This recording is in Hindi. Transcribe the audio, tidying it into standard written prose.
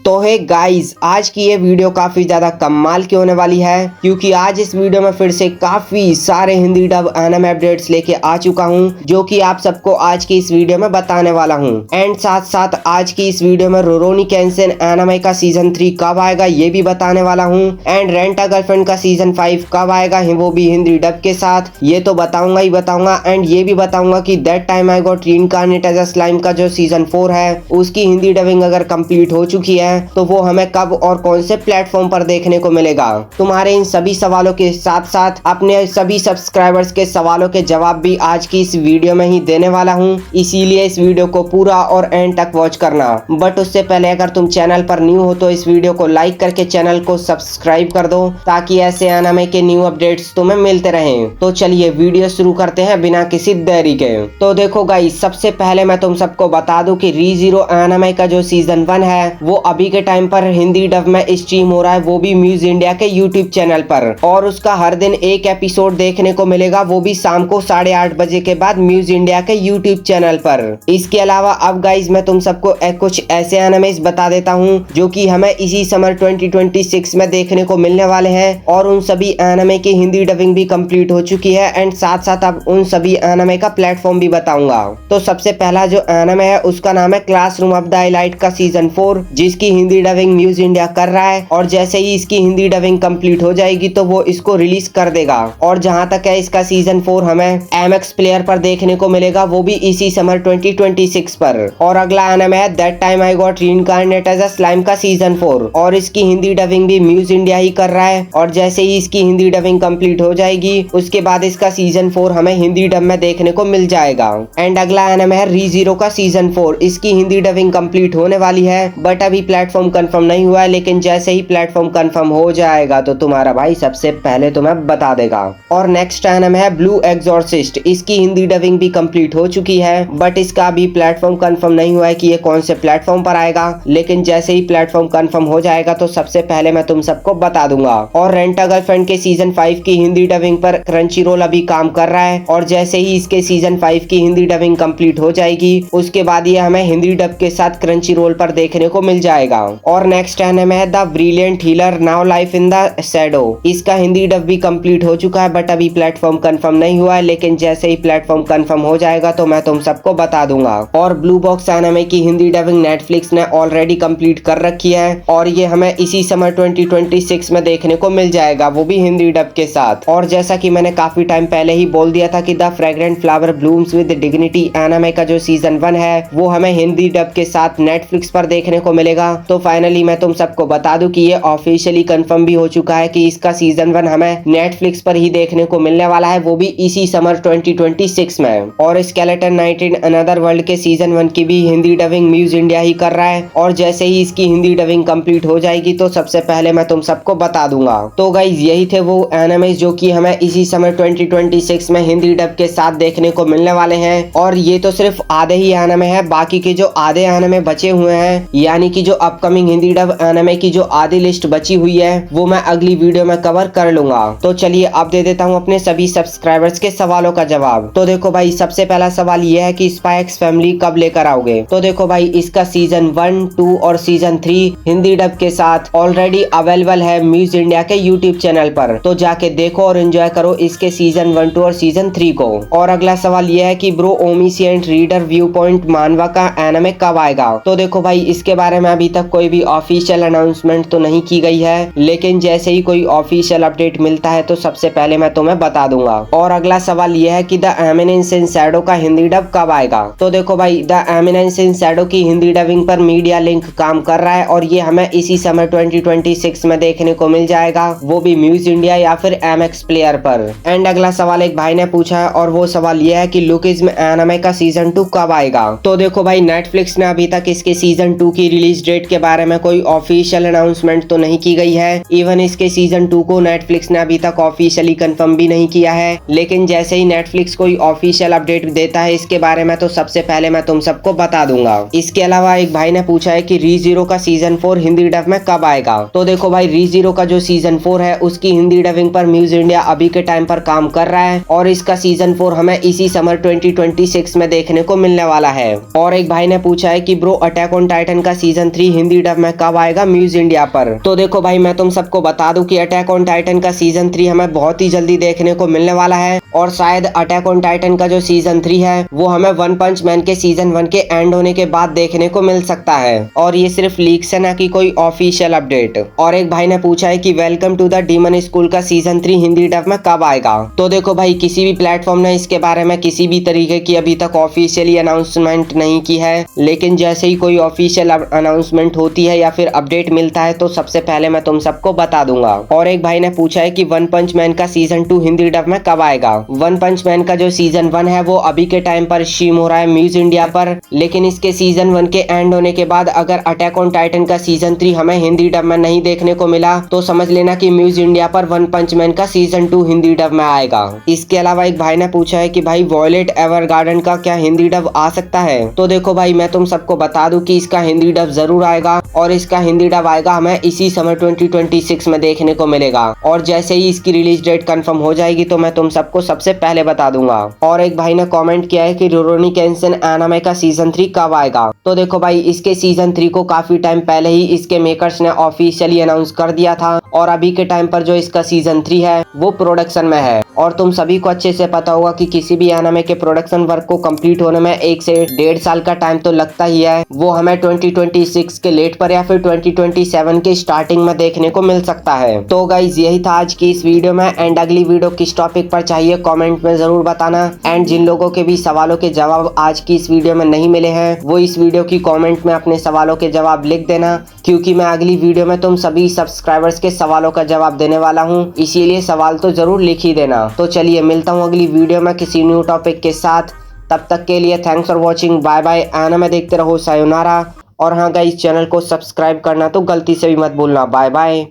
तो है गाइस, आज की ये वीडियो काफी ज्यादा कमाल की होने वाली है क्योंकि आज इस वीडियो में फिर से काफी सारे हिंदी डब एनिमे अपडेट्स लेके आ चुका हूँ जो कि आप सबको आज की इस वीडियो में बताने वाला हूँ। एंड साथ साथ आज की इस वीडियो में रुरोuni केंसेन एनिमे का सीजन 3 कब आएगा ये भी बताने वाला हूँ। एंड रेंट अ गर्लफ्रेंड का सीजन 5 कब आएगा वो भी हिंदी डब के साथ, ये तो बताऊंगा ही बताऊंगा। एंड ये भी बताऊंगा कि that time I got reincarnate as a slime का जो सीजन 4 है उसकी हिंदी डबिंग अगर कंप्लीट हो चुकी है तो वो हमें कब और कौन से प्लेटफॉर्म पर देखने को मिलेगा। तुम्हारे इन सभी सवालों के साथ साथ अपने सभी सब्सक्राइबर्स के सवालों के जवाब भी आज की इस वीडियो में ही देने वाला हूँ, इसीलिए इस वीडियो को पूरा और एंड तक वॉच करना। बट उससे पहले अगर तुम चैनल पर न्यू हो तो इस वीडियो को लाइक करके चैनल को सब्सक्राइब कर दो ताकि ऐसे एनिमे के न्यू अपडेट्स तुम्हें मिलते रहें। तो चलिए वीडियो शुरू करते हैं बिना किसी देरी के। तो देखो गाइस, सबसे पहले मैं तुम सबको बता दूं कि रीजीरो एनिमे का जो सीजन 1 है वो अभी के टाइम पर हिंदी डब में स्ट्रीम हो रहा है, वो भी म्यूज इंडिया के यूट्यूब चैनल पर। और उसका हर दिन एक एपिसोड देखने को मिलेगा, वो भी शाम को 8:30 बजे के बाद म्यूज इंडिया के यूट्यूब चैनल पर। इसके अलावा अब गाइस मैं तुम सबको कुछ ऐसे एनिमेस बता देता हूँ जो कि हमें इसी समर 2026 में देखने को मिलने वाले हैं और उन सभी एनिमे की हिंदी डबिंग भी कंप्लीट हो चुकी है। एंड साथ साथ अब उन सभी एनिमे का प्लेटफॉर्म भी बताऊंगा। तो सबसे पहला जो एनिमे है उसका नाम है क्लासरूम ऑफ द एलाइट का सीजन 4, जिसकी हिंदी डबिंग म्यूज इंडिया कर रहा है और जैसे ही इसकी हिंदी डबिंग कंप्लीट हो जाएगी तो वो इसको रिलीज कर देगा। और जहां तक है इसका सीजन 4 हमें MX प्लेयर पर देखने को मिलेगा, वो भी इसी समर 2026 पर। और अगला एनिमे है that time I got reincarnate as a slime का सीजन 4 और इसकी हिंदी डबिंग भी म्यूज इंडिया ही कर रहा है और जैसे ही इसकी हिंदी डबिंग कंप्लीट हो जाएगी उसके बाद इसका सीजन 4 हमें हिंदी डब में देखने को मिल जाएगा। एंड अगला एनिमे है रीजीरो का सीजन 4, इसकी हिंदी डबिंग कंप्लीट होने वाली है बट अभी प्लेटफॉर्म कंफर्म नहीं हुआ है, लेकिन जैसे ही प्लेटफॉर्म कंफर्म हो जाएगा तो तुम्हारा भाई सबसे पहले तुम्हें बता देगा। और नेक्स्ट एनिमे है ब्लू एग्जॉर्सिस्ट, इसकी हिंदी डबिंग भी कंप्लीट हो चुकी है बट इसका अभी प्लेटफॉर्म कंफर्म नहीं हुआ है कि ये कौन से प्लेटफॉर्म पर आएगा, लेकिन जैसे ही प्लेटफॉर्म कंफर्म हो जाएगा तो सबसे पहले मैं तुम सबको बता दूंगा। और रेंट अ गर्लफ्रेंड के सीजन 5 की हिंदी डबिंग पर क्रंची रोल अभी काम कर रहा है और जैसे ही इसके सीजन 5 की हिंदी डबिंग कंप्लीट हो जाएगी उसके बाद ये हमें हिंदी डब के साथ क्रंची रोल पर देखने को मिल जाएगा। और नेक्स्ट एनिमे है the brilliant healer now life in the shadow, इसका हिंदी डब भी कंप्लीट हो चुका है बट अभी प्लेटफॉर्म कंफर्म नहीं हुआ है, लेकिन जैसे ही प्लेटफॉर्म कंफर्म हो जाएगा तो मैं तुम सबको बता दूंगा। और ब्लू बॉक्स एनिमे की हिंदी डबिंग नेटफ्लिक्स ने ऑलरेडी कंप्लीट कर रखी है और ये हमें इसी समर 2026 में देखने को मिल जाएगा, वो भी हिंदी डब के साथ। और जैसा कि मैंने काफी टाइम पहले ही बोल दिया था कि the fragrant flower blooms with dignity anime का जो सीजन 1 है वो हमें हिंदी डब के साथ नेटफ्लिक्स पर देखने को मिलेगा। तो फाइनली मैं तुम सबको बता दूं कि ये ऑफिशियली कंफर्म भी हो चुका है कि इसका सीजन 1 हमें नेटफ्लिक्स पर ही देखने को मिलने वाला है, वो भी इसी समर 2026 में। और skeleton night in another world के सीजन 1 की भी हिंदी डबिंग म्यूज इंडिया ही कर रहा है और जैसे ही इसकी हिंदी डबिंग कंप्लीट हो जाएगी तो सबसे पहले मैं तुम सबको बता दूंगा। तो गाइस यही थे वो एनिमेस जो कि हमें इसी समर 2026 में हिंदी डब के साथ देखने को मिलने वाले हैं। और ये तो सिर्फ आधे ही एनिमे है, बाकी के जो आधे एनिमे बचे हुए हैं यानी कि जो अपकमिंग हिंदी डब एनिमे की जो आधी लिस्ट बची हुई है वो मैं अगली वीडियो में कवर कर लूंगा। तो चलिए अब दे देता हूँ अपने सभी सब्सक्राइबर्स के सवालों का जवाब। तो देखो भाई, सबसे पहला सवाल ये है कि स्पाई एक्स फैमिली कब लेकर आओगे। तो देखो भाई, इसका सीजन 1, 2 और सीजन 3 हिंदी डब के साथ ऑलरेडी अवेलेबल है म्यूज इंडिया के यूट्यूब चैनल पर, तो जाके देखो और एंजॉय करो इसके सीजन 1, 2 और सीजन 3 को। और अगला सवाल ये है कि ब्रो ओमिसिएंट रीडर व्यू पॉइंट मानवा का एनिमे कब आएगा। तो देखो भाई, इसके बारे में अभी तक कोई भी ऑफिशियल अनाउंसमेंट तो नहीं की गई है, लेकिन जैसे ही कोई ऑफिशियल अपडेट मिलता है तो सबसे पहले मैं तुम्हें बता दूंगा। और अगला सवाल यह है कि द एमिनेंस इन शैडो का हिंदी डब कब आएगा। तो देखो भाई, द एमिनेंस इन शैडो की हिंदी डबिंग पर मीडिया लिंक काम कर रहा है और ये हमें इसी समर 2026 में देखने को मिल जाएगा, वो भी म्यूज इंडिया या फिर MX प्लेयर पर। एंड अगला सवाल एक भाई ने पूछा है और वो सवाल यह है कि लुकिज्म एनिमे का सीजन 2 कब आएगा। तो देखो भाई, नेटफ्लिक्स ने अभी तक इसके सीजन 2 की रिलीज डेट के बारे में कोई ऑफिशियल अनाउंसमेंट तो नहीं की गई है। इवन इसके सीजन 2 को नेटफ्लिक्स ने अभी तक ऑफिशियली कंफर्म भी नहीं किया है, लेकिन जैसे ही नेटफ्लिक्स कोई ऑफिशियल अपडेट देता है इसके बारे में तो सबसे पहले मैं तुम सबको बता दूंगा। इसके अलावा एक भाई ने पूछा है कि रीजीरो का सीजन 4 हिंदी डब में कब आएगा। तो देखो भाई, रीजीरो का जो सीजन 4 है उसकी हिंदी डबिंग पर म्यूज इंडिया अभी के टाइम पर काम कर रहा है और इसका सीजन 4 हमें इसी समर 2026 में देखने को मिलने वाला है। और एक भाई ने पूछा है कि ब्रो अटैक ऑन टाइटन का सीजन 3 कि हिंदी डब में कब आएगा म्यूज इंडिया पर। तो देखो भाई मैं तुम सबको बता दूं कि अटैक ऑन टाइटन का सीजन 3 हमें बहुत ही जल्दी देखने को मिलने वाला है और शायद अटैक ऑन टाइटन का जो सीजन 3 है वो हमें वन पंच मैन के सीजन 1 के एंड होने के बाद देखने को मिल सकता है और ये सिर्फ लीक्स है ना कि कोई ऑफिशियल अपडेट। और एक भाई ने पूछा है कि welcome to the demon school का सीजन 3 हिंदी डब में कब आएगा। तो देखो भाई किसी भी प्लेटफॉर्म ने इसके बारे में किसी भी तरीके की अभी तक ऑफिशियली अनाउंसमेंट नहीं की है, लेकिन जैसे ही कोई ऑफिशियल अनाउंसमेंट होती है या फिर अपडेट मिलता है तो सबसे पहले मैं तुम सबको बता दूंगा। और एक भाई ने पूछा है कि वन पंच मैन का सीजन 2 हिंदी डब में कब आएगा। वन पंच मैन का जो सीजन 1 है वो अभी के टाइम पर स्ट्रीम हो रहा है म्यूज इंडिया पर, लेकिन इसके सीजन 1 के एंड होने के बाद अगर अटैक ऑन टाइटन का सीजन 3 हमें हिंदी डब में नहीं देखने को मिला तो समझ लेना कि म्यूज इंडिया पर वन पंच मैन का सीजन 2 हिंदी डब में आएगा। इसके अलावा एक भाई ने पूछा है कि भाई वॉयलेट एवरगार्डन का क्या हिंदी डब आ सकता है। तो देखो भाई मैं तुम सबको बता दूं कि इसका हिंदी डब जरूर आएगा और इसका हिंदी डब आएगा हमें इसी समय 2026 में देखने को मिलेगा और जैसे ही इसकी रिलीज डेट कंफर्म हो जाएगी तो मैं तुम सबको सबसे पहले बता दूंगा। और एक भाई ने कमेंट किया है कि रुरोनी केंसेन एनिमे का सीजन 3 कब आएगा। तो देखो भाई इसके सीजन 3 को काफी टाइम पहले ही इसके मेकर्स ने ऑफिशियली अनाउंस कर दिया था और अभी के टाइम पर जो इसका सीजन 3 है वो प्रोडक्शन में है। और तुम सभी को अच्छे से पता होगा कि किसी भी एनिमे के प्रोडक्शन वर्क को कंप्लीट होने में 1 से 1.5 साल का टाइम तो लगता ही है। वो हमें 2026 के लेट पर या फिर 2027 के स्टार्टिंग में देखने को मिल सकता है। तो गाइज यही था आज की इस वीडियो में एंड अगली वीडियो किस टॉपिक पर चाहिए कमेंट में जरूर बताना। एंड जिन लोगों के भी सवालों के जवाब आज की इस वीडियो में नहीं मिले हैं वो इस वीडियो की कमेंट में अपने सवालों के जवाब लिख देना, क्योंकि मैं अगली वीडियो में तुम सभी सब्सक्राइबर्स के सवालों का जवाब देने वाला हूँ, इसीलिए सवाल तो जरूर लिख ही देना। तो चलिए मिलता हूँ अगली वीडियो में किसी न्यू टॉपिक के साथ। तब तक के लिए thanks for watching, bye bye. Anime देखते रहो, सायोनारा। और हाँ गाइस चैनल को सब्सक्राइब करना तो गलती से भी मत भूलना। Bye bye.